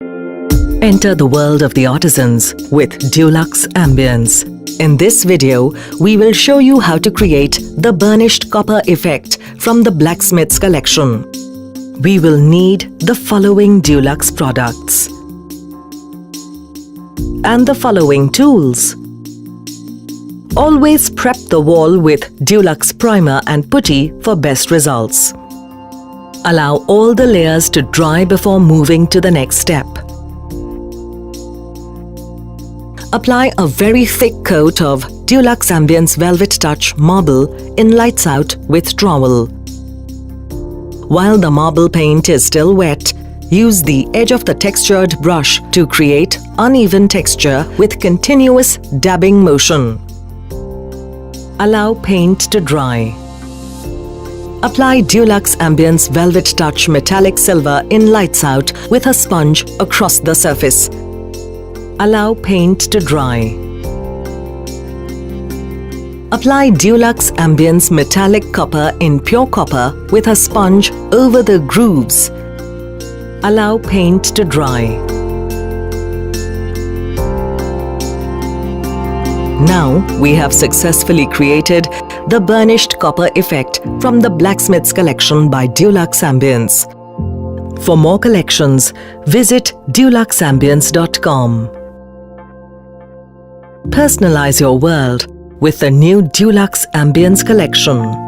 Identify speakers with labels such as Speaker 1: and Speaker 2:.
Speaker 1: Enter the world of the artisans with Dulux Ambience. In this video, we will show you how to create the burnished copper effect from the Blacksmiths collection. We will need the following Dulux products and the following tools. Always prep the wall with Dulux primer and putty for best results. Allow all the layers to dry before moving to the next step. Apply a very thick coat of Dulux Ambience Velvet Touch Marble in Lights Out with trowel. While the marble paint is still wet, use the edge of the textured brush to create uneven texture with continuous dabbing motion. Allow paint to dry. Apply Dulux Ambience Velvet Touch Metallic Silver in Lights Out with a sponge across the surface. Allow paint to dry. Apply Dulux Ambience Metallic Copper in Pure Copper with a sponge over the grooves. Allow paint to dry. Now we have successfully created the burnished copper effect from the Blacksmiths collection by Dulux Ambience. For more collections, visit duluxambience.com. Personalize your world with the new Dulux Ambience collection.